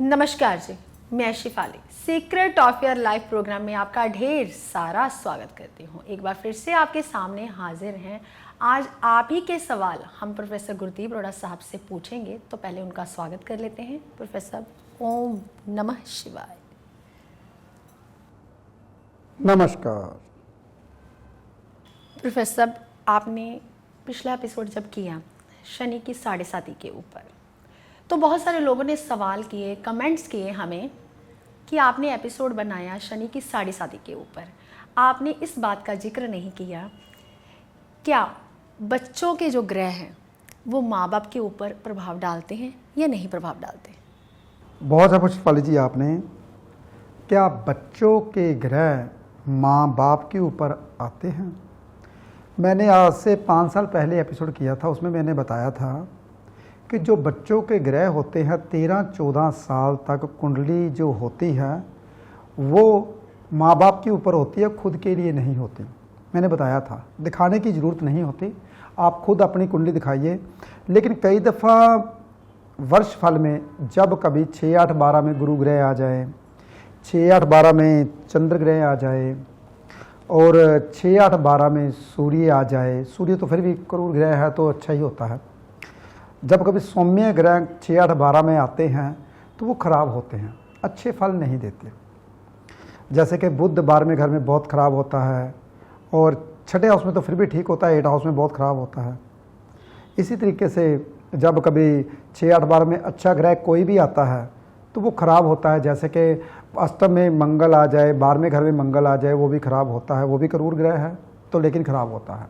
नमस्कार जी, मैं Shifali secret of your life programme में आपका ढेर सारा स्वागत करती हूँ। एक बार फिर से आपके सामने हाजिर हैं। आज आप ही के सवाल हम प्रोफेसर गुरदीप अरोड़ा साहब से पूछेंगे, तो पहले उनका स्वागत कर लेते हैं। प्रोफेसर, ओम नमः शिवाय। नमस्कार। प्रोफेसर, आपने पिछला एपिसोड जब किया शनि की 7.5 के ऊपर, तो बहुत सारे लोगों ने सवाल किए, कमेंट्स किए हमें कि आपने एपिसोड बनाया शनि की 7.5 के ऊपर, आपने इस बात का जिक्र नहीं किया क्या बच्चों के जो ग्रह हैं वो माँ बाप के ऊपर प्रभाव डालते हैं या नहीं प्रभाव डालते? बहुत अच्छा पूछा शिफाली जी आपने। क्या बच्चों के ग्रह माँ बाप के ऊपर आते हैं? मैंने आज से 5 साल पहले एपिसोड किया था, उसमें मैंने बताया था कि जो बच्चों के ग्रह होते हैं 13-14 साल तक कुंडली जो होती है वो माँ बाप के ऊपर होती है, खुद के लिए नहीं होती। मैंने बताया था, दिखाने की ज़रूरत नहीं होती, आप खुद अपनी कुंडली दिखाइए। लेकिन कई दफ़ा वर्ष फल में जब कभी 6-8-12 में गुरु ग्रह आ जाए, 6-8-12 में चंद्र ग्रह आ जाए और 6-8-12 में सूर्य आ जाए, सूर्य तो फिर भी क्रूर ग्रह है तो अच्छा ही होता है, जब कभी सौम्य ग्रह 6-8-12 में आते हैं तो वो खराब होते हैं, अच्छे फल नहीं देते। जैसे कि बुध 12वें घर में बहुत ख़राब होता है और छठे हाउस में तो फिर भी ठीक होता है, 8 हाउस में बहुत ख़राब होता है। इसी तरीके से जब कभी 6-8-12 में अच्छा ग्रह कोई भी आता है तो वो ख़राब होता है। जैसे कि अष्टम में मंगल आ जाए, 12वें घर में मंगल आ जाए, वो भी ख़राब होता है, वो भी क्रूर ग्रह है तो लेकिन ख़राब होता है।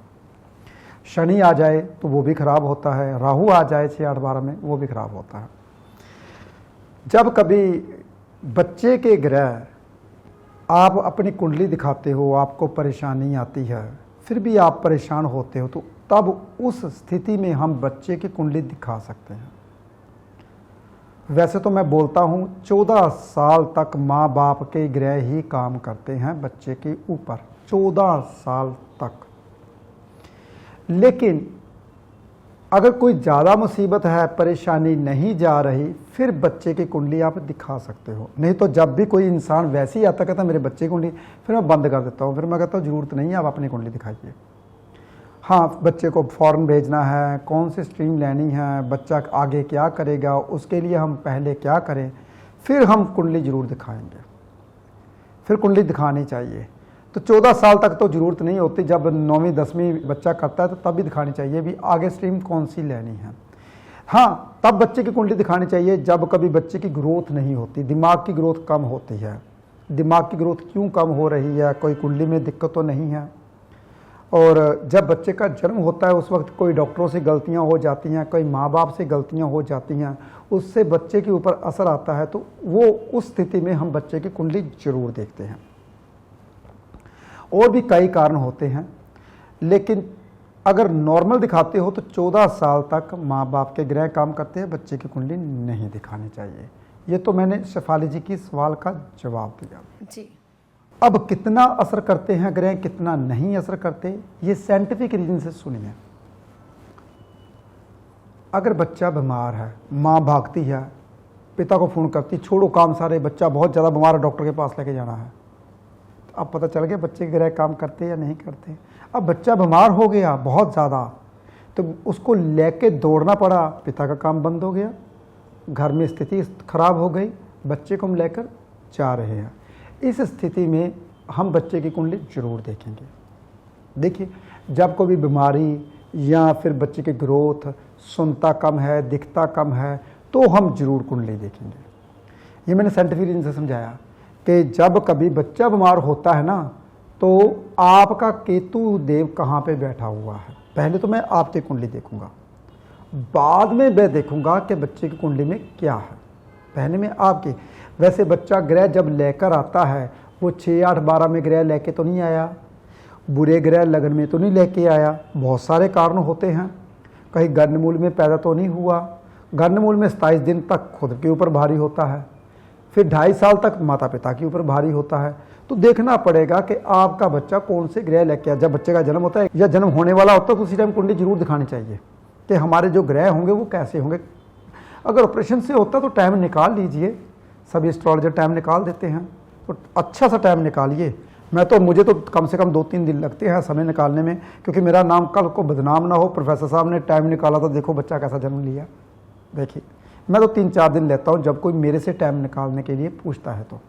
शनि आ जाए तो वो भी खराब होता है, राहु आ जाए 6-8-12 में वो भी खराब होता है। जब कभी बच्चे के ग्रह आप अपनी कुंडली दिखाते हो, आपको परेशानी आती है, फिर भी आप परेशान होते हो, तो तब उस स्थिति में हम बच्चे की कुंडली दिखा सकते हैं। वैसे तो मैं बोलता हूँ 14 साल तक माँ बाप के ग्रह ही काम करते हैं बच्चे के ऊपर, 14 साल तक। लेकिन अगर कोई ज़्यादा मुसीबत है, परेशानी नहीं जा रही, फिर बच्चे की कुंडली आप दिखा सकते हो। नहीं तो जब भी कोई इंसान वैसे ही आता कहता मेरे बच्चे की कुंडली, फिर मैं बंद कर देता हूँ, फिर मैं कहता हूँ ज़रूरत नहीं है, आप अपनी कुंडली दिखाइए। हाँ, बच्चे को फ़ॉरेन भेजना है, कौन सी स्ट्रीम लेनी है, बच्चा आगे क्या करेगा, उसके लिए हम पहले क्या करें, फिर हम कुंडली ज़रूर दिखाएंगे। फिर कुंडली दिखानी चाहिए। तो 14 साल तक तो ज़रूरत नहीं होती, जब 9वीं 10वीं बच्चा करता है तो तब भी दिखानी चाहिए भी आगे स्ट्रीम कौन सी लेनी है। हाँ, तब बच्चे की कुंडली दिखानी चाहिए जब कभी बच्चे की ग्रोथ नहीं होती, दिमाग की ग्रोथ कम होती है। दिमाग की ग्रोथ क्यों कम हो रही है, कोई कुंडली में दिक्कत तो नहीं है। और जब बच्चे का जन्म होता है उस वक्त कोई डॉक्टरों से गलतियाँ हो जाती हैं, कोई माँ बाप से गलतियाँ हो जाती हैं, उससे बच्चे के ऊपर असर आता है, तो वो उस स्थिति में हम बच्चे की कुंडली ज़रूर देखते हैं। और भी कई कारण होते हैं, लेकिन अगर नॉर्मल दिखाते हो तो 14 साल तक माँ बाप के ग्रह काम करते हैं, बच्चे की कुंडली नहीं दिखानी चाहिए। ये तो मैंने शेफाली जी की सवाल का जवाब दिया जी। अब कितना असर करते हैं ग्रह, कितना नहीं असर करते, ये साइंटिफिक रीजन से सुनिए। अगर बच्चा बीमार है, माँ भागती है, पिता को फ़ोन करती, छोड़ो काम सारे, बच्चा बहुत ज़्यादा बीमार है, डॉक्टर के पास लेके जाना है। अब पता चल गया बच्चे के ग्रह काम करते या नहीं करते। अब बच्चा बीमार हो गया बहुत ज़्यादा, तो उसको लेके दौड़ना पड़ा, पिता का काम बंद हो गया, घर में स्थिति खराब हो गई, बच्चे को हम लेकर जा रहे हैं। इस स्थिति में हम बच्चे की कुंडली जरूर देखेंगे। देखिए, जब कोई बीमारी या फिर बच्चे की ग्रोथ, सुनता कम है, दिखता कम है, तो हम जरूर कुंडली देखेंगे। ये मैंने साइंटिफिक रीजन से समझाया कि जब कभी बच्चा बीमार होता है ना, तो आपका केतु देव कहाँ पे बैठा हुआ है, पहले तो मैं आपकी कुंडली देखूंगा, बाद में मैं देखूंगा कि बच्चे की कुंडली में क्या है, पहले में आपकी। वैसे बच्चा ग्रह जब लेकर आता है वो 6-8-12 में ग्रह लेके तो नहीं आया, बुरे ग्रह लगन में तो नहीं लेके आया, बहुत सारे कारण होते हैं। कहीं गर्णमूल में पैदा तो नहीं हुआ, गर्णमूल में 27 दिन तक खुद के ऊपर भारी होता है, फिर 2.5 साल तक माता पिता के ऊपर भारी होता है। तो देखना पड़ेगा कि आपका बच्चा कौन से ग्रह लेके आया। जब बच्चे का जन्म होता है या जन्म होने वाला होता है तो उसी टाइम कुंडली जरूर दिखानी चाहिए कि हमारे जो ग्रह होंगे वो कैसे होंगे। अगर ऑपरेशन से होता तो टाइम निकाल लीजिए, सभी एस्ट्रोलॉजर टाइम निकाल देते हैं, तो अच्छा सा टाइम निकालिए। मुझे तो कम से कम 2-3 दिन लगते हैं समय निकालने में, क्योंकि मेरा नाम कल को बदनाम ना हो, प्रोफेसर साहब ने टाइम निकाला तो देखो बच्चा कैसा जन्म लिया। देखिए मैं तो 3-4 दिन लेता हूँ, जब कोई मेरे से टाइम निकालने के लिए पूछता है तो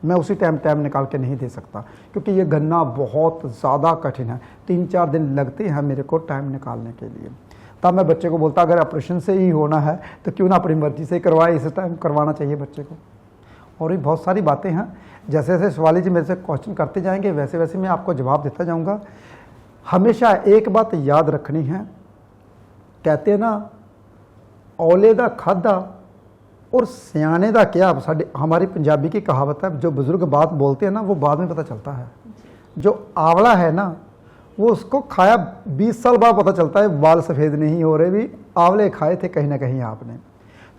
मैं उसी टाइम निकाल के नहीं दे सकता, क्योंकि ये गणना बहुत ज़्यादा कठिन है। 3-4 दिन लगते हैं मेरे को टाइम निकालने के लिए। तब मैं बच्चे को बोलता अगर ऑपरेशन से ही होना है तो क्यों ना अपनी मर्जी से करवाए, इस टाइम करवाना चाहिए बच्चे को। और भी बहुत सारी बातें हैं, जैसे जैसे शिवाली जी मेरे से क्वेश्चन करते जाएंगे वैसे वैसे मैं आपको जवाब देता जाऊंगा। हमेशा एक बात याद रखनी है, कहते हैं ना औले दा खादा और सियाने दा क्या, हमारी पंजाबी की कहावत है, जो बुजुर्ग बात बोलते हैं ना वो बाद में पता चलता है। जो आंवला है ना वो उसको खाया 20 साल बाद पता चलता है बाल सफ़ेद नहीं हो रहे, भी आंवले खाए थे कहीं ना कहीं आपने।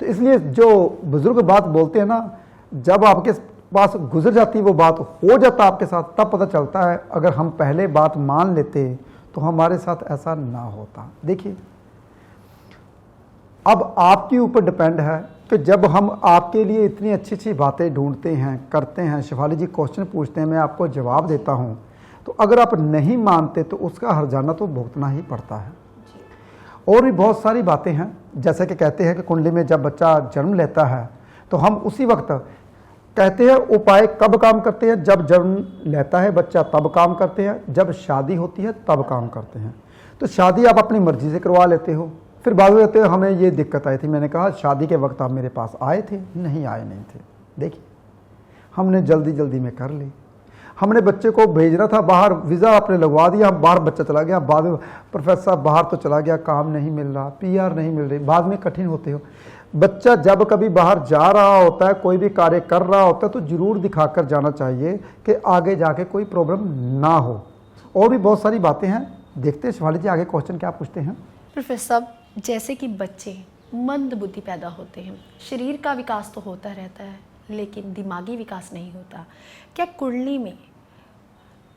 तो इसलिए जो बुजुर्ग बात बोलते हैं ना, जब आपके पास गुजर जाती वो बात, हो जाता आपके साथ, तब पता चलता है। अगर हम पहले बात मान लेते तो हमारे साथ ऐसा ना होता। देखिए अब आपके ऊपर डिपेंड है कि जब हम आपके लिए इतनी अच्छी अच्छी बातें ढूंढते हैं, करते हैं, शिफाली जी क्वेश्चन पूछते हैं, मैं आपको जवाब देता हूं, तो अगर आप नहीं मानते तो उसका हर्जाना तो भुगतना ही पड़ता है। और भी बहुत सारी बातें हैं, जैसे कि कहते हैं कि कुंडली में जब बच्चा जन्म लेता है तो हम उसी वक्त कहते हैं उपाय कब काम करते हैं, जब जन्म लेता है बच्चा तब काम करते हैं, जब शादी होती है तब काम करते हैं। तो शादी आप अपनी मर्जी से करवा लेते हो, फिर बाद में कहते हो हमें ये दिक्कत आई थी। मैंने कहा शादी के वक्त आप मेरे पास आए थे? नहीं आए नहीं थे। देखिए हमने जल्दी जल्दी में कर ली, हमने बच्चे को भेजना था बाहर, वीज़ा आपने लगवा दिया, बाहर बच्चा चला गया, बाद में प्रोफेसर साहब बाहर तो चला गया, काम नहीं मिल रहा, PR नहीं मिल रही, बाद में कठिन होते हो। बच्चा जब कभी बाहर जा रहा होता है, कोई भी कार्य कर रहा होता है, तो जरूर दिखाकर जाना चाहिए कि आगे जाके कोई प्रॉब्लम ना हो। और भी बहुत सारी बातें हैं, देखते हैं शिवाली जी आगे क्वेश्चन क्या पूछते हैं। प्रोफेसर साहब, जैसे कि बच्चे मंद बुद्धि पैदा होते हैं, शरीर का विकास तो होता रहता है लेकिन दिमागी विकास नहीं होता, क्या कुंडली में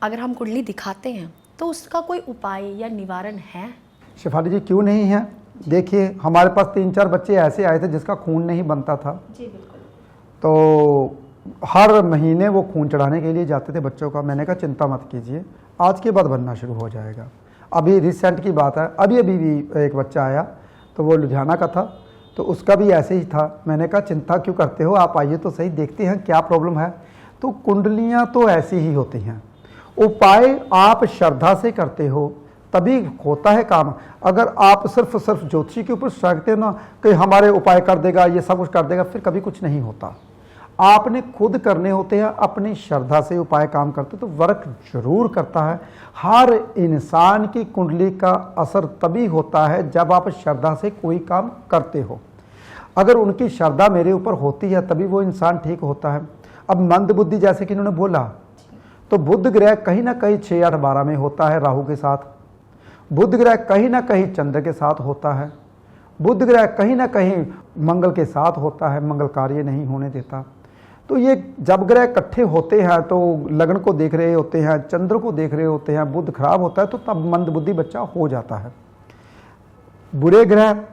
अगर हम कुंडली दिखाते हैं तो उसका कोई उपाय या निवारण है? शिफाली जी क्यों नहीं है। देखिए हमारे पास 3-4 बच्चे ऐसे आए थे जिसका खून नहीं बनता था। जी बिल्कुल। तो हर महीने वो खून चढ़ाने के लिए जाते थे बच्चों का। मैंने कहा चिंता मत कीजिए, आज के बाद बनना शुरू हो जाएगा। अभी रिसेंट की बात है, अभी भी एक बच्चा आया, तो वो लुधियाना का था, तो उसका भी ऐसे ही था। मैंने कहा चिंता क्यों करते हो, आप आइए तो सही, देखते हैं क्या प्रॉब्लम है। तो कुंडलियाँ तो ऐसी ही होती हैं, उपाय आप श्रद्धा से करते हो तभी होता है काम। अगर आप सिर्फ ज्योतिषी के ऊपर सोचते हो ना कि हमारे उपाय कर देगा, ये सब कुछ कर देगा, फिर कभी कुछ नहीं होता। आपने खुद करने होते हैं, अपनी श्रद्धा से उपाय काम करते तो वर्क जरूर करता है। हर इंसान की कुंडली का असर तभी होता है जब आप श्रद्धा से कोई काम करते हो। अगर उनकी श्रद्धा मेरे ऊपर होती है तभी वो इंसान ठीक होता है। अब मंद बुद्धि जैसे कि इन्होंने बोला, तो बुध ग्रह कहीं ना कहीं 6, 8, 12 में होता है राहु के साथ। बुध ग्रह कहीं ना कहीं चंद्र के साथ होता है। बुध ग्रह कहीं ना कहीं मंगल के साथ होता है, मंगल कार्य नहीं होने देता। तो ये जब ग्रह इकट्ठे होते हैं तो लग्न को देख रहे होते हैं, चंद्र को देख रहे होते हैं, बुध खराब होता है, तो तब मंद बुद्धि बच्चा हो जाता है। बुरे ग्रह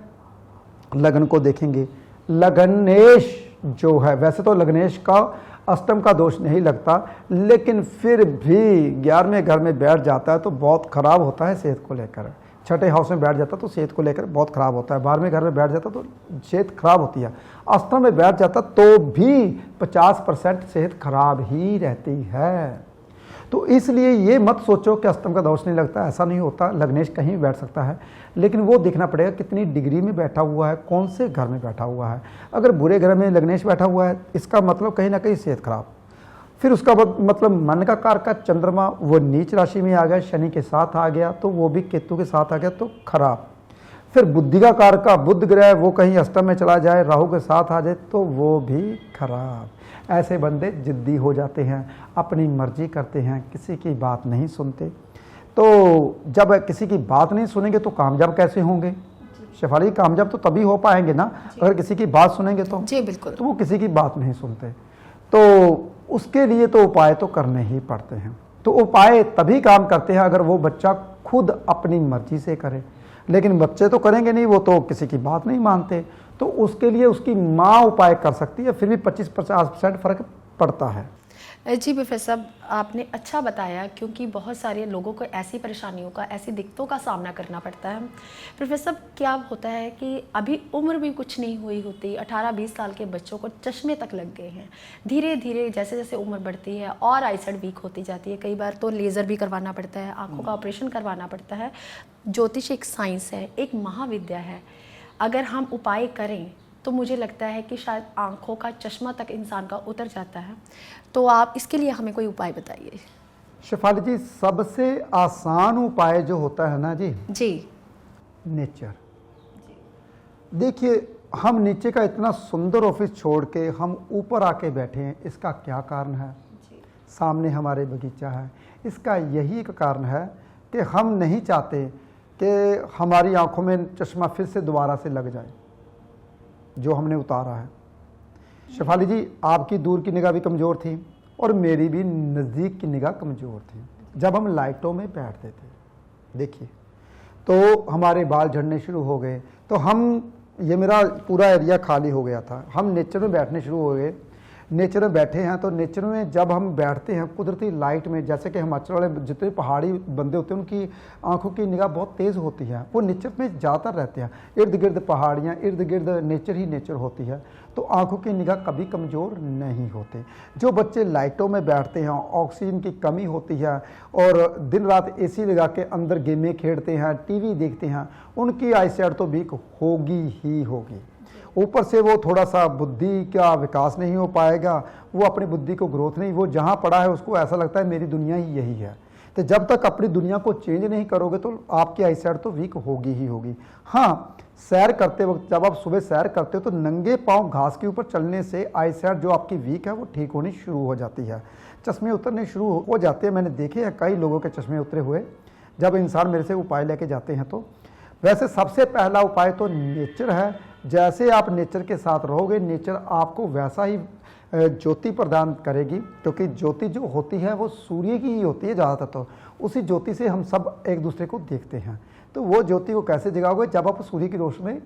लग्न को देखेंगे, लग्नेश जो है, वैसे तो लग्नेश का अष्टम का दोष नहीं लगता, लेकिन फिर भी 11वें घर में बैठ जाता है तो बहुत खराब होता है सेहत को लेकर। 6ठे हाउस में बैठ जाता तो सेहत को लेकर बहुत खराब होता है। 12वें घर में बैठ जाता तो सेहत खराब होती है। अष्टम में बैठ जाता तो भी 50% सेहत खराब ही रहती है। तो इसलिए ये मत सोचो कि अष्टम का दोष नहीं लगता, ऐसा नहीं होता। लग्नेश कहीं भी बैठ सकता है, लेकिन वो देखना पड़ेगा कितनी डिग्री में बैठा हुआ है, कौन से घर में बैठा हुआ है। अगर बुरे घर में लग्नेश बैठा हुआ है, इसका मतलब कहीं ना कहीं सेहत खराब। फिर उसका मतलब मन का कार का चंद्रमा वो नीच राशि में आ गया, शनि के साथ आ गया, तो वो भी केतु के साथ आ गया तो खराब। फिर बुद्धि का कार का बुध ग्रह वो कहीं अष्टम में चला जाए, राहु के साथ आ जाए तो वो भी खराब। ऐसे बंदे जिद्दी हो जाते हैं, अपनी मर्जी करते हैं, किसी की बात नहीं सुनते। तो जब किसी की बात नहीं सुनेंगे तो कामयाब कैसे होंगे? शेफाली, कामयाब तो तभी हो पाएंगे ना अगर किसी की बात सुनेंगे तो। जी बिल्कुल। तो वो किसी की बात नहीं सुनते, तो उसके लिए तो उपाय तो करने ही पड़ते हैं। तो उपाय तभी काम करते हैं अगर वो बच्चा खुद अपनी मर्जी से करे, लेकिन बच्चे तो करेंगे नहीं, वो तो किसी की बात नहीं मानते। तो उसके लिए उसकी माँ उपाय कर सकती है, फिर भी 25-50% फ़र्क पड़ता है। जी प्रोफेसर साहब, आपने अच्छा बताया, क्योंकि बहुत सारे लोगों को ऐसी परेशानियों का, ऐसी दिक्कतों का सामना करना पड़ता है। प्रोफेसर साहब, क्या होता है कि अभी उम्र भी कुछ नहीं हुई होती, 18-20 साल के बच्चों को चश्मे तक लग गए हैं। धीरे धीरे जैसे जैसे उम्र बढ़ती है और आईसाइट वीक होती जाती है, कई बार तो लेज़र भी करवाना पड़ता है, आँखों का ऑपरेशन करवाना पड़ता है। ज्योतिष एक साइंस है, एक महाविद्या है। अगर हम उपाय करें तो मुझे लगता है कि शायद आँखों का चश्मा तक इंसान का उतर जाता है। तो आप इसके लिए हमें कोई उपाय बताइए। शेफाली जी, सबसे आसान उपाय जो होता है ना जी, नेचर। देखिए, हम नीचे का इतना सुंदर ऑफिस छोड़ के हम ऊपर आके बैठे हैं, इसका क्या कारण है? सामने हमारे बगीचा है। इसका यही एक कारण है कि हम नहीं चाहते कि हमारी आंखों में चश्मा फिर से दोबारा से लग जाए जो हमने उतारा है। शेफाली जी, आपकी दूर की निगाह भी कमज़ोर थी और मेरी भी नज़दीक की निगाह कमज़ोर थी। जब हम लाइटों में बैठते थे, देखिए, तो हमारे बाल झड़ने शुरू हो गए। तो ये मेरा पूरा एरिया खाली हो गया था, हम नेचर में बैठने शुरू हो गए। नेचर में बैठे हैं तो नेचर में जब हम बैठते हैं कुदरती लाइट में, जैसे कि हिमाचल वाले जितने पहाड़ी बंदे होते हैं उनकी आंखों की निगाह बहुत तेज़ होती है, वो नेचर में ज़्यादातर रहते हैं। इर्द गिर्द पहाड़ियाँ, इर्द गिर्द नेचर ही नेचर होती है, तो आंखों की निगाह कभी कमज़ोर नहीं होते। जो बच्चे लाइटों में बैठते हैं, ऑक्सीजन की कमी होती है और दिन रात एसी लगा के अंदर गेमें खेलते हैं, टीवी देखते हैं, उनकी आईसाइट तो वीक होगी ही होगी। ऊपर से वो थोड़ा सा बुद्धि का विकास नहीं हो पाएगा, वो अपनी बुद्धि को ग्रोथ नहीं, वो जहाँ पड़ा है उसको ऐसा लगता है मेरी दुनिया ही यही है। तो जब तक अपनी दुनिया को चेंज नहीं करोगे तो आपकी आईसाइट तो वीक होगी ही होगी। हाँ, सैर करते वक्त, जब आप सुबह सैर करते हो तो नंगे पाँव घास के ऊपर चलने से आईसाइट जो आपकी वीक है वो ठीक होनी शुरू हो जाती है, चश्मे उतरने शुरू हो जाते हैं। मैंने देखे हैं कई लोगों के चश्मे उतरे हुए जब इंसान मेरे से उपाय लेके जाते हैं। तो वैसे सबसे पहला उपाय तो नेचर है। जैसे आप नेचर के साथ रहोगे, नेचर आपको वैसा ही ज्योति प्रदान करेगी, क्योंकि ज्योति जो होती है वो सूर्य की ही होती है ज़्यादातर। तो उसी ज्योति से हम सब एक दूसरे को देखते हैं। तो वो ज्योति को कैसे जगाओगे? जब आप सूर्य की रोशनी में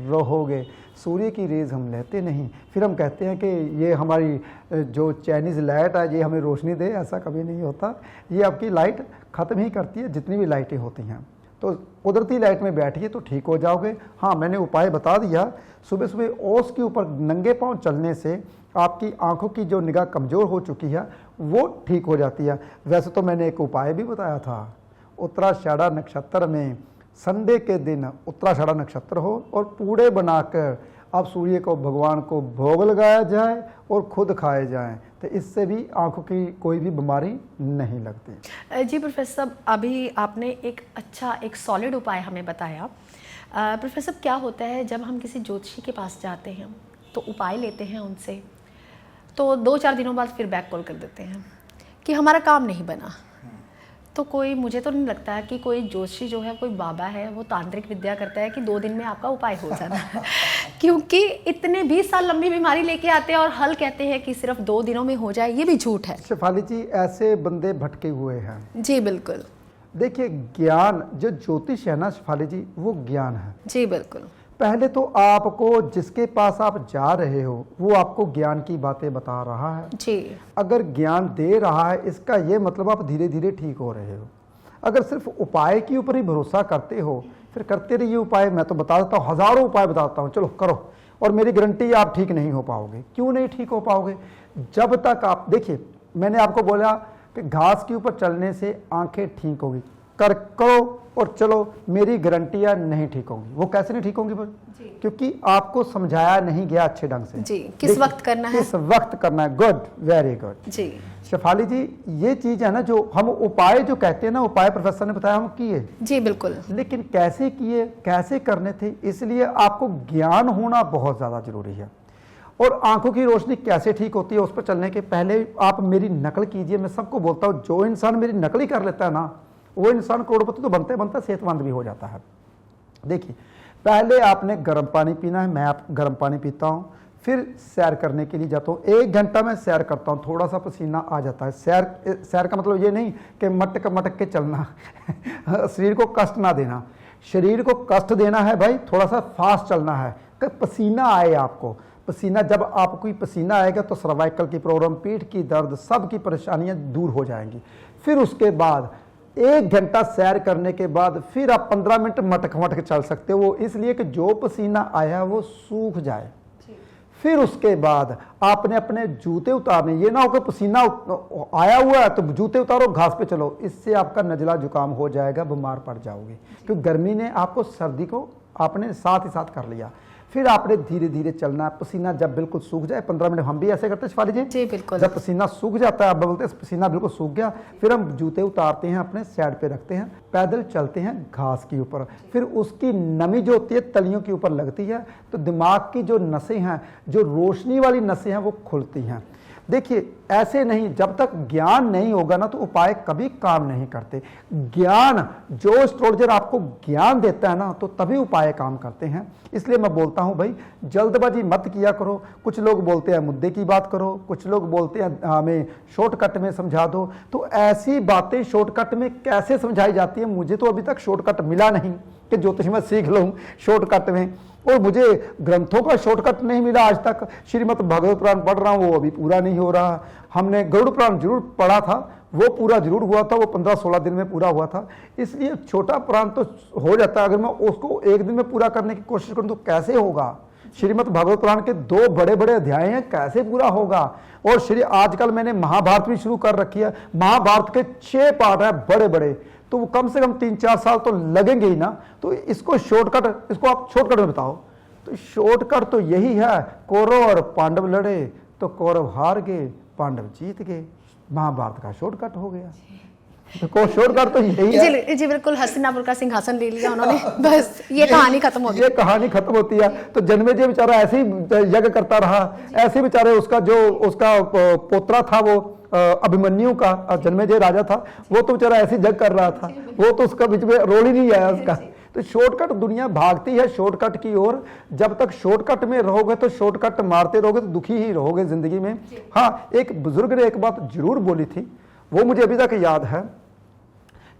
रहोगे। सूर्य की रेज हम लेते नहीं, फिर हम कहते हैं कि ये हमारी जो चाइनीज़ लाइट है ये हमें रोशनी दे, ऐसा कभी नहीं होता। ये आपकी लाइट ख़त्म ही करती है जितनी भी लाइटें होती हैं। तो कुदरती लाइट में बैठिए तो ठीक हो जाओगे। हाँ, मैंने उपाय बता दिया। सुबह सुबह ओस के ऊपर नंगे पांव चलने से आपकी आंखों की जो निगाह कमज़ोर हो चुकी है वो ठीक हो जाती है। वैसे तो मैंने एक उपाय भी बताया था, उत्तराषाढ़ा नक्षत्र में संडे के दिन उत्तराषाढ़ा नक्षत्र हो और पूड़े बनाकर अब सूर्य को, भगवान को भोग लगाया जाए और खुद खाए जाएं, तो इससे भी आंखों की कोई भी बीमारी नहीं लगती। जी प्रोफेसर साहब, अभी आपने एक अच्छा, एक सॉलिड उपाय हमें बताया। प्रोफेसर साहब, क्या होता है जब हम किसी ज्योतिषी के पास जाते हैं तो उपाय लेते हैं उनसे, तो 2-4 दिनों बाद फिर बैक कॉल कर देते हैं कि हमारा काम नहीं बना। तो कोई, मुझे तो नहीं लगता है कि कोई जोशी जो है, कोई बाबा है, वो तांत्रिक विद्या करता है कि 2 दिन में आपका उपाय हो जाना है। क्योंकि इतने 20 साल लंबी बीमारी लेके आते हैं और हल कहते हैं कि सिर्फ 2 दिनों में हो जाए, ये भी झूठ है। शेफाली जी, ऐसे बंदे भटके हुए हैं। जी बिल्कुल। देखिए, ज्ञान जो ज्योतिष है ना शेफाली जी, वो ज्ञान है। जी बिल्कुल। पहले तो आपको जिसके पास आप जा रहे हो वो आपको ज्ञान की बातें बता रहा है। जी। अगर ज्ञान दे रहा है इसका ये मतलब आप धीरे धीरे ठीक हो रहे हो। अगर सिर्फ उपाय के ऊपर ही भरोसा करते हो, फिर करते रहिए उपाय। मैं तो बता देता हूँ, हज़ारों उपाय बताता हूँ, चलो करो, और मेरी गारंटी आप ठीक नहीं हो पाओगे। क्यों नहीं ठीक हो पाओगे? जब तक आप, देखिए, मैंने आपको बोला कि घास के ऊपर चलने से आंखें ठीक होगी, करो और चलो, मेरी गारंटियां नहीं ठीक होंगी। वो कैसे नहीं ठीक होंगी? क्योंकि आपको समझाया नहीं गया अच्छे ढंग से। जी, किस वक्त करना है, किस वक्त करना है। Good, very good. Ji Shefali ji, ये चीज है ना जो हम उपाय जो कहते हैं ना, उपाय प्रोफेसर ने बताया हम किए। जी बिल्कुल। लेकिन कैसे किए, कैसे करने थे, इसलिए आपको ज्ञान होना बहुत ज्यादा जरूरी है। और आंखों की रोशनी कैसे ठीक होती है, उस पर चलने के पहले आप मेरी नकल कीजिए। मैं सबको बोलता हूँ, जो इंसान मेरी नकल ही कर लेता है ना, वो इंसान करोड़पति तो बनते बनता सेहतमंद भी हो जाता है। देखिए, पहले आपने गर्म पानी पीना है। मैं गर्म पानी पीता हूँ, फिर सैर करने के लिए जाता हूँ। 1 घंटा मैं सैर करता हूँ, थोड़ा सा पसीना आ जाता है। सैर का मतलब ये नहीं कि मटक के चलना शरीर को कष्ट ना देना। शरीर को कष्ट देना है भाई, थोड़ा सा फास्ट चलना है। कि पसीना आए आपको। पसीना जब आपको पसीना आएगा तो सर्वाइकल की प्रॉब्लम, पीठ की दर्द, सब की परेशानियां दूर हो जाएंगी। फिर उसके बाद 1 घंटा सैर करने के बाद फिर आप 15 मिनट मटक मटक चल सकते हो, इसलिए कि जो पसीना आया वो सूख जाए। फिर उसके बाद आपने अपने जूते उतारने, ये ना हो कि पसीना आया हुआ है तो जूते उतारो घास पे चलो, इससे आपका नजला जुकाम हो जाएगा, बीमार पड़ जाओगे, क्योंकि गर्मी ने आपको सर्दी को आपने साथ ही साथ कर लिया। फिर आपने धीरे धीरे चलना है। पसीना जब बिल्कुल सूख जाए, 15 मिनट हम भी ऐसे करते हैं शिफाली जी बिल्कुल। जब पसीना सूख जाता है, आप बोलते हैं पसीना बिल्कुल सूख गया, फिर हम जूते उतारते हैं, अपने साइड पे रखते हैं, पैदल चलते हैं घास के ऊपर। फिर उसकी नमी जो होती है तलियों के ऊपर लगती है, तो दिमाग की जो नसें हैं, जो रोशनी वाली नसें हैं, वो खुलती हैं। देखिए ऐसे नहीं, जब तक ज्ञान नहीं होगा ना तो उपाय कभी काम नहीं करते। ज्ञान, जो एस्ट्रोलॉजर आपको ज्ञान देता है ना, तो तभी उपाय काम करते हैं। इसलिए मैं बोलता हूं भाई, जल्दबाजी मत किया करो। कुछ लोग बोलते हैं मुद्दे की बात करो, कुछ लोग बोलते हैं हमें शॉर्टकट में समझा दो। तो ऐसी बातें शॉर्टकट में कैसे समझाई जाती है? मुझे तो अभी तक शॉर्टकट मिला नहीं कि ज्योतिष में सीख लूँ शॉर्टकट में, और मुझे ग्रंथों का शॉर्टकट नहीं मिला आज तक। श्रीमद् भागवत पुराण पढ़ रहा हूँ, वो अभी पूरा नहीं हो रहा। हमने गरुड़ पुराण जरूर पढ़ा था, वो पूरा जरूर हुआ था, वो 15-16 दिन में पूरा हुआ था। इसलिए छोटा पुराण तो हो जाता है, अगर मैं उसको एक दिन में पूरा करने की कोशिश करूँ तो कैसे होगा? श्रीमद् भागवत पुराण के 2 बड़े बड़े अध्याय हैं, कैसे पूरा होगा? और आजकल मैंने महाभारत भी शुरू कर रखी है। महाभारत के 6 पार्ट हैं बड़े बड़े, तो वो कम से कम 3-4 साल तो लगेंगे ही ना। तो इसको शॉर्टकट, इसको आप शॉर्टकट में बताओ। तो शॉर्टकट तो यही है, कौरव और पांडव लड़े तो कौरव हार गए, पांडव जीत गए। महाभारत का शॉर्टकट हो गया। तो शॉर्टकट तो यही है। जी बिल्कुल, हस्तिनापुर का सिंहासन ले लिया उन्होंने, बस ये कहानी खत्म होती है। ये कहानी खत्म होती है। तो जन्मेजय बेचारा ऐसे ही यज्ञ करता रहा, ऐसे बेचारे उसका पोतरा था वो अभिमन्यु का, जन्मेजय राजा था, वो तो बेचारा ऐसे जग कर रहा था, वो तो उसका बीच में रोल ही नहीं आया उसका। तो शॉर्टकट, दुनिया भागती है शॉर्टकट की ओर। जब तक शॉर्टकट में रहोगे तो शॉर्टकट मारते रहोगे तो दुखी ही रहोगे जिंदगी में। हाँ, एक बुजुर्ग ने एक बात जरूर बोली थी, वो मुझे अभी तक याद है।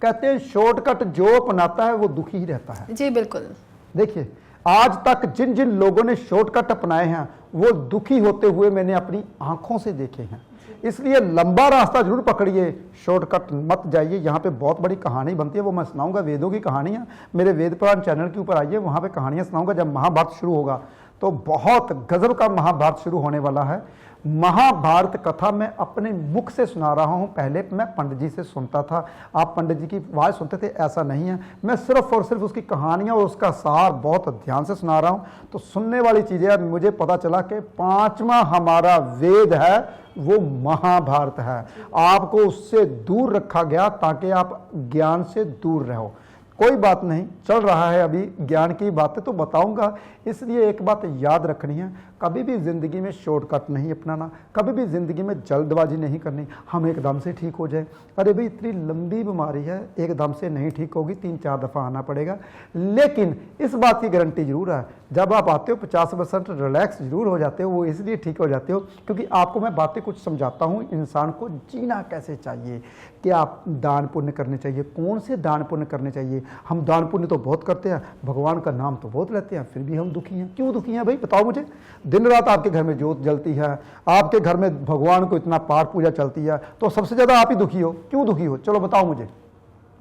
कहते हैं शॉर्टकट जो अपनाता है वो दुखी ही रहता है। जी बिल्कुल। देखिए आज तक जिन जिन लोगों ने शॉर्टकट अपनाए हैं वो दुखी होते हुए मैंने अपनी आंखों से देखे हैं। इसलिए लंबा रास्ता जरूर पकड़िए, शॉर्टकट मत जाइए। यहाँ पे बहुत बड़ी कहानी बनती है, वो मैं सुनाऊंगा, वेदों की कहानियाँ। मेरे वेद पुराण चैनल के ऊपर आइए, वहाँ पे कहानियाँ सुनाऊंगा। जब महाभारत शुरू होगा तो बहुत गजब का महाभारत शुरू होने वाला है। महाभारत कथा मैं अपने मुख से सुना रहा हूं। पहले मैं पंडित जी से सुनता था, आप पंडित जी की आवाज सुनते थे, ऐसा नहीं है। मैं सिर्फ और सिर्फ उसकी कहानियां और उसका सार बहुत ध्यान से सुना रहा हूं। तो सुनने वाली चीजें, मुझे पता चला कि 5वां हमारा वेद है वो महाभारत है। आपको उससे दूर रखा गया ताकि आप ज्ञान से दूर रहो। कोई बात नहीं, चल रहा है अभी ज्ञान की बातें तो बताऊंगा। इसलिए एक बात याद रखनी है, कभी भी जिंदगी में शॉर्टकट नहीं अपनाना, कभी भी जिंदगी में जल्दबाजी नहीं करनी। हम एकदम से ठीक हो जाए, अरे भाई इतनी लंबी बीमारी है, एकदम से नहीं ठीक होगी, 3-4 दफ़ा आना पड़ेगा। लेकिन इस बात की गारंटी जरूर है, जब आप आते हो 50% रिलैक्स जरूर हो जाते हो। वो इसलिए ठीक हो जाते हो क्योंकि आपको मैं बातें कुछ समझाता हूँ, इंसान को जीना कैसे चाहिए, कि आप दान पुण्य करने चाहिए, कौन से दान पुण्य करने चाहिए। हम दान पुण्य तो बहुत करते हैं, भगवान का नाम तो बहुत लेते हैं, फिर भी हम दुखी हैं। क्यों दुखी हैं भाई, बताओ मुझे। दिन रात आपके घर में ज्योत जलती है, आपके घर में भगवान को इतना पाठ पूजा चलती है, तो सबसे ज़्यादा आप ही दुखी हो। क्यों दुखी हो, चलो बताओ मुझे,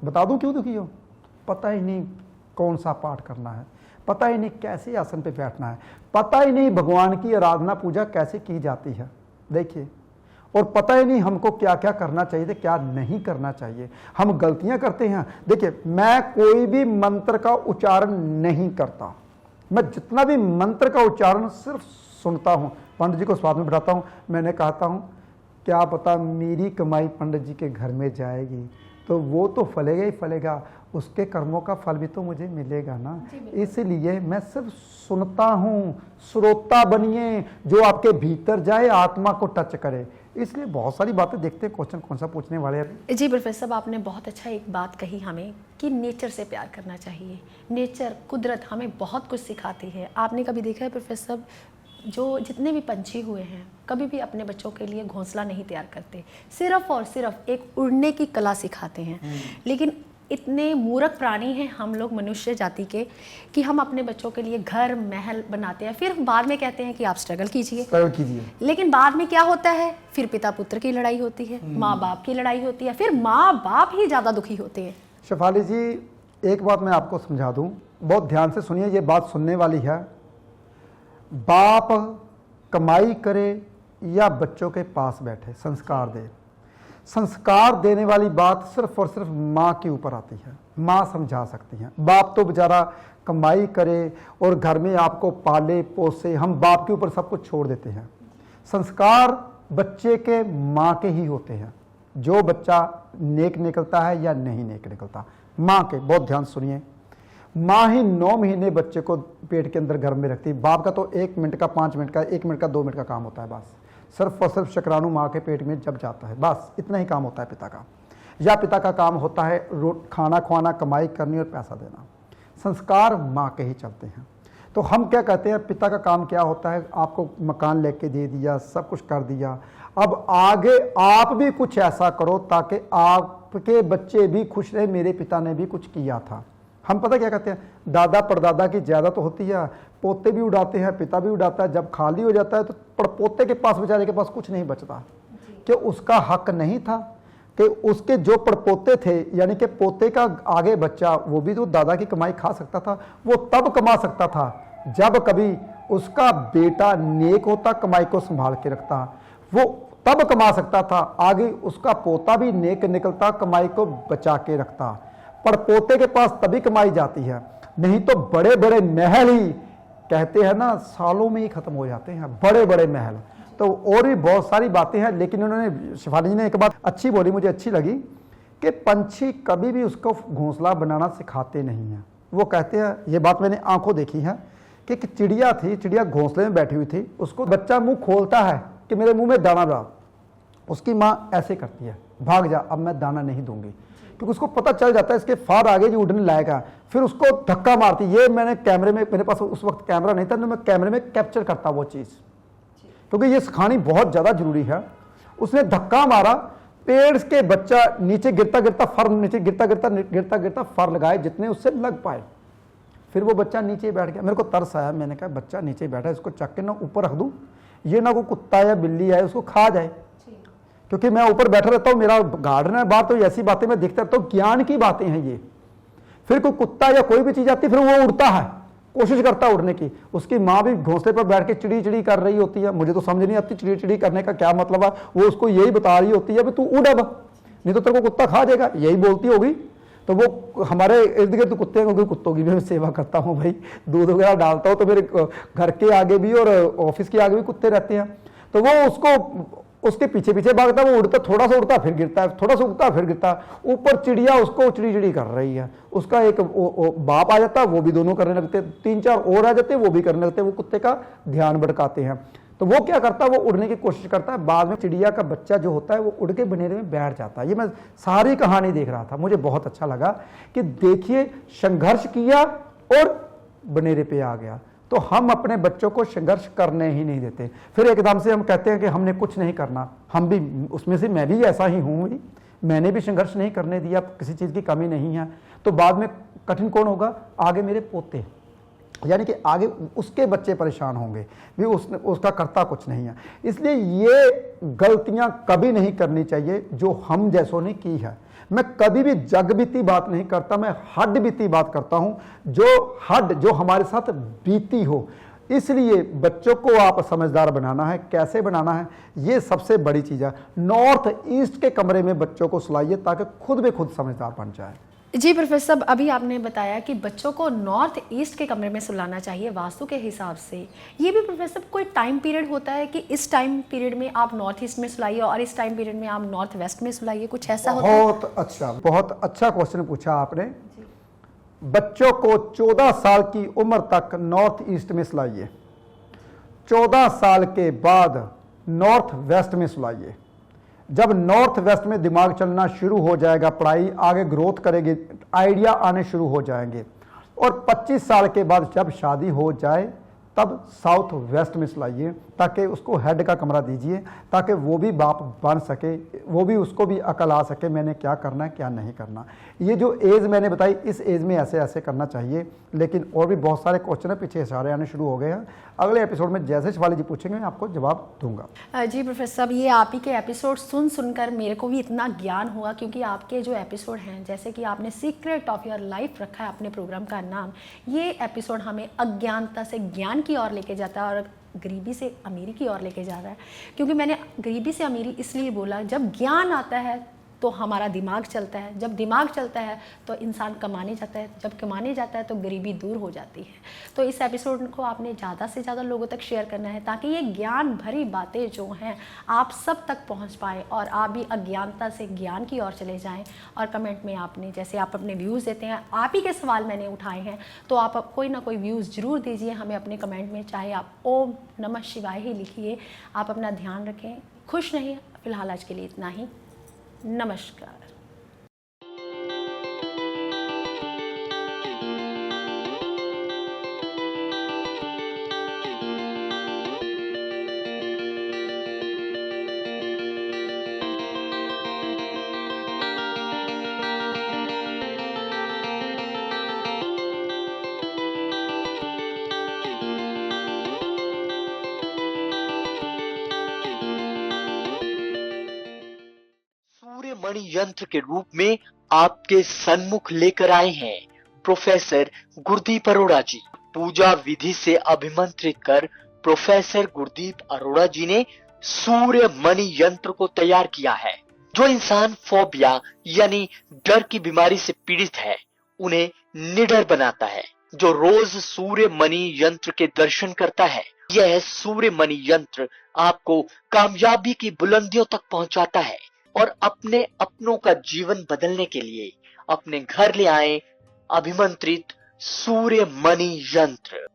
बता दूं क्यों दुखी हो। पता ही नहीं कौन सा पाठ करना है, पता ही नहीं कैसे आसन पे बैठना है, पता ही नहीं भगवान की आराधना पूजा कैसे की जाती है। देखिए, और पता ही नहीं हमको क्या क्या करना चाहिए, क्या नहीं करना चाहिए। हम गलतियां करते हैं। देखिए, मैं कोई भी मंत्र का उच्चारण नहीं करता, मैं जितना भी मंत्र का उच्चारण सिर्फ सुनता हूं, पंडित जी को स्वाद में बिठाता हूं। मैंने कहता हूं क्या पता मेरी कमाई पंडित जी के घर में जाएगी, तो वो तो फलेगा ही फलेगा, उसके कर्मों का फल भी तो मुझे मिलेगा ना। इसलिए मैं सिर्फ सुनता हूँ। श्रोता बनिए, जो आपके भीतर जाए, आत्मा को टच करे। इसलिए बहुत सारी बातें देखते हैं, क्वेश्चन कौन सा पूछने वाले हैं। जी प्रोफेसर साहब, आपने बहुत अच्छा एक बात कही हमें कि नेचर से प्यार करना चाहिए। नेचर, कुदरत हमें बहुत कुछ सिखाती है। आपने कभी देखा है प्रोफेसर साहब, जो जितने भी पंछी हुए हैं कभी भी अपने बच्चों के लिए घोंसला नहीं तैयार करते, सिर्फ और सिर्फ एक उड़ने की कला सिखाते हैं। लेकिन इतने मूर्ख प्राणी हैं हम लोग मनुष्य जाति के कि हम अपने बच्चों के लिए घर महल बनाते हैं, फिर बाद में कहते हैं कि आप स्ट्रगल कीजिए। लेकिन बाद में क्या होता है, फिर पिता पुत्र की लड़ाई होती है, माँ बाप की लड़ाई होती है, फिर माँ बाप ही ज़्यादा दुखी होते हैं। शेफाली जी, एक बात मैं आपको समझा दूं, बहुत ध्यान से सुनिए, ये बात सुनने वाली है। बाप कमाई करे या बच्चों के पास बैठे संस्कार दे, संस्कार देने वाली बात सिर्फ और सिर्फ माँ के ऊपर आती है। माँ समझा सकती हैं। बाप तो बेचारा कमाई करे और घर में आपको पाले पोसे, हम बाप के ऊपर सब कुछ छोड़ देते हैं। संस्कार बच्चे के माँ के ही होते हैं। जो बच्चा नेक निकलता है या नहीं नेक निकलता, माँ के। बहुत ध्यान सुनिए, माँ ही 9 महीने बच्चे को पेट के अंदर गर्भ में रखती है। बाप का तो 1 मिनट का, 5 मिनट का, 1 मिनट का, 2 मिनट का काम होता है बस। सिर्फ और सिर्फ शुक्राणु माँ के पेट में जब जाता है, बस इतना ही काम होता है पिता का। या पिता का काम होता है खाना खुआना, कमाई करनी और पैसा देना। संस्कार माँ के ही चलते हैं। तो हम क्या कहते हैं, पिता का काम क्या होता है, आपको मकान लेके दे दिया, सब कुछ कर दिया, अब आगे आप भी कुछ ऐसा करो ताकि आपके बच्चे भी खुश रहे, मेरे पिता ने भी कुछ किया था। हम पता क्या कहते हैं, दादा परदादा की ज़्यादा तो होती है, पोते भी उड़ाते हैं, पिता भी उड़ाता है। जब खाली हो जाता है तो पड़पोते के पास, बेचारे के पास कुछ नहीं बचता। कि उसका हक नहीं था कि उसके जो पड़पोते थे, यानी कि पोते का आगे बच्चा, वो भी तो दादा की कमाई खा सकता था। वो तब कमा सकता था जब कभी उसका बेटा नेक होता, कमाई को संभाल के रखता, वो तब कमा सकता था। आगे उसका पोता भी नेक निकलता, कमाई को बचा के रखता। पड़पोते के पास तभी कमाई जाती है, नहीं तो बड़े बड़े महल ही कहते हैं ना, सालों में ही खत्म हो जाते हैं, बड़े बड़े महल। तो और भी बहुत सारी बातें हैं, लेकिन उन्होंने, शेफाली जी ने एक बात अच्छी बोली, मुझे अच्छी लगी, कि पंछी कभी भी उसको घोंसला बनाना सिखाते नहीं हैं। वो कहते हैं, ये बात मैंने आंखों देखी है, कि एक चिड़िया थी, चिड़िया घोंसले में बैठी हुई थी, उसको बच्चा मुंह खोलता है कि मेरे मुंह में दाना डाल, उसकी माँ ऐसे करती है, भाग जा, अब मैं दाना नहीं दूंगी, क्योंकि उसको पता चल जाता है इसके फार आगे जो उड़ने लायक है। फिर उसको धक्का मारती। ये मैंने कैमरे में, मेरे पास उस वक्त कैमरा नहीं था, तो मैं कैमरे में कैप्चर करता वो चीज़, क्योंकि ये सिखानी बहुत ज़्यादा जरूरी है। उसने धक्का मारा, पेड़ के बच्चा नीचे गिरता गिरता फर, नीचे गिरता गिरता गिरता गिरता फर लगाए जितने उससे लग पाए। फिर वो बच्चा नीचे बैठ गया। मेरे को तरस आया, मैंने कहा बच्चा नीचे बैठा है, इसको चक के ना ऊपर रख दूँ, ये ना कोई कुत्ता या बिल्ली आए उसको खा जाए, क्योंकि मैं ऊपर बैठा रहता हूँ, मेरा गार्डन है बाहर, तो ऐसी बातें मैं देखता रहता हूँ, ज्ञान की बातें हैं ये। फिर कोई कुत्ता या कोई भी चीज़ आती है, फिर वो उड़ता है, कोशिश करता है उड़ने की। उसकी माँ भी घोंसले पर बैठ के चिड़ी चिड़ी कर रही होती है। मुझे तो समझ नहीं आती चिड़ी चिड़ी करने का क्या मतलब है। वो उसको यही बता रही होती है भी तू उड़ अब, नहीं तो तेरे को कुत्ता खा जाएगा, यही बोलती होगी। तो वो हमारे इर्द गिर्द कुत्ते हैं, क्योंकि कुत्तों की भी मैं सेवा करता हूँ भाई, दूध वगैरह डालता हूँ, तो मेरे घर के आगे भी और ऑफिस के आगे भी कुत्ते रहते हैं। तो वो उसको, उसके पीछे पीछे भागता, वो उड़ता, थोड़ा सा उड़ता फिर गिरता है, थोड़ा सा उड़ता फिर गिरता। ऊपर चिड़िया उसको चिड़ी चिड़ी कर रही है। उसका एक बाप आ जाता, वो भी दोनों करने लगते, 3-4 और आ जाते, वो भी करने लगते, वो कुत्ते का ध्यान भटकाते हैं। तो वो क्या करता है, वो उड़ने की कोशिश करता है। बाद में चिड़िया का बच्चा जो होता है वो उड़ के बनेरे में बैठ जाता है। ये मैं सारी कहानी देख रहा था, मुझे बहुत अच्छा लगा कि देखिए संघर्ष किया और बनेरे पे आ गया। तो हम अपने बच्चों को संघर्ष करने ही नहीं देते। फिर एकदम से हम कहते हैं कि हमने कुछ नहीं करना। हम भी उसमें से, मैं भी ऐसा ही हूँ, मैंने भी संघर्ष नहीं करने दिया, किसी चीज़ की कमी नहीं है। तो बाद में कठिन कौन होगा, आगे मेरे पोते, यानी कि आगे उसके बच्चे परेशान होंगे भी, उसका करता कुछ नहीं है। इसलिए ये गलतियां कभी नहीं करनी चाहिए जो हम जैसों ने की है। मैं कभी भी जग बीती बात नहीं करता, मैं हड बीती बात करता हूं, जो हमारे साथ बीती हो। इसलिए बच्चों को आप समझदार बनाना है, कैसे बनाना है, ये सबसे बड़ी चीज़ है। नॉर्थ ईस्ट के कमरे में बच्चों को सुलाइए ताकि खुद भी खुद समझदार बन जाए। जी प्रोफेसर साहब, अभी आपने बताया कि बच्चों को नॉर्थ ईस्ट के कमरे में सुलाना चाहिए वास्तु के हिसाब से। ये भी प्रोफेसर कोई टाइम पीरियड होता है कि इस टाइम पीरियड में आप नॉर्थ ईस्ट में सुलाइए और इस टाइम पीरियड में आप नॉर्थ वेस्ट में सुलाइए, कुछ ऐसा होता है? बहुत अच्छा क्वेश्चन पूछा आपने। बच्चों को 14 साल की उम्र तक नॉर्थ ईस्ट में सुलाइए, 14 साल के बाद नॉर्थ वेस्ट में सुलाइए। जब नॉर्थ वेस्ट में दिमाग चलना शुरू हो जाएगा, पढ़ाई आगे ग्रोथ करेगी, आइडिया आने शुरू हो जाएंगे। और 25 साल के बाद जब शादी हो जाए तब साउथ वेस्ट में सुलाइए, ताकि उसको हेड का कमरा दीजिए, ताकि वो भी बाप बन सके, वो भी उसको भी अकल आ सके मैंने क्या करना है क्या नहीं करना। ये जो एज मैंने बताई, इस एज में ऐसे ऐसे करना चाहिए। लेकिन और भी बहुत सारे क्वेश्चन है, पीछे इशारे आने शुरू हो गए हैं। अगले एपिसोड में जैसे शिवाली जी पूछेंगे मैं आपको जवाब दूंगा। जी प्रोफेसर साहब, ये आप ही के एपिसोड सुन सुनकर मेरे को भी इतना ज्ञान हुआ, क्योंकि आपके जो एपिसोड हैं, जैसे कि आपने सीक्रेट ऑफ योर लाइफ रखा है अपने प्रोग्राम का नाम, ये एपिसोड हमें अज्ञानता से ज्ञान की ओर लेके जाता है और गरीबी से अमीरी की ओर लेके जा रहा है। क्योंकि मैंने गरीबी से अमीरी इसलिए बोला, जब ज्ञान आता है तो हमारा दिमाग चलता है, जब दिमाग चलता है तो इंसान कमाने जाता है, जब कमाने जाता है तो गरीबी दूर हो जाती है। तो इस एपिसोड को आपने ज़्यादा से ज़्यादा लोगों तक शेयर करना है, ताकि ये ज्ञान भरी बातें जो हैं आप सब तक पहुंच पाए और आप भी अज्ञानता से ज्ञान की ओर चले जाएं। और कमेंट में आपने, जैसे आप अपने व्यूज़ देते हैं, आप ही के सवाल मैंने उठाए हैं, तो आप कोई ना कोई व्यूज़ ज़रूर दीजिए हमें अपने कमेंट में, चाहे आप ओम नमः शिवाय ही लिखिए। आप अपना ध्यान रखें, खुश रहिए। फिलहाल आज के लिए इतना ही। नमस्कार। सूर्य मणि यंत्र के रूप में आपके सन्मुख लेकर आए हैं प्रोफेसर गुरदीप अरोड़ा जी। पूजा विधि से अभिमंत्रित कर प्रोफेसर गुरदीप अरोड़ा जी ने सूर्य मणि यंत्र को तैयार किया है। जो इंसान फोबिया यानी डर की बीमारी से पीड़ित है, उन्हें निडर बनाता है। जो रोज सूर्य मणि यंत्र के दर्शन करता है, यह सूर्य मणि यंत्र आपको कामयाबी की बुलंदियों तक पहुंचाता है। और अपने अपनों का जीवन बदलने के लिए अपने घर ले आए अभिमंत्रित सूर्य मणि यंत्र।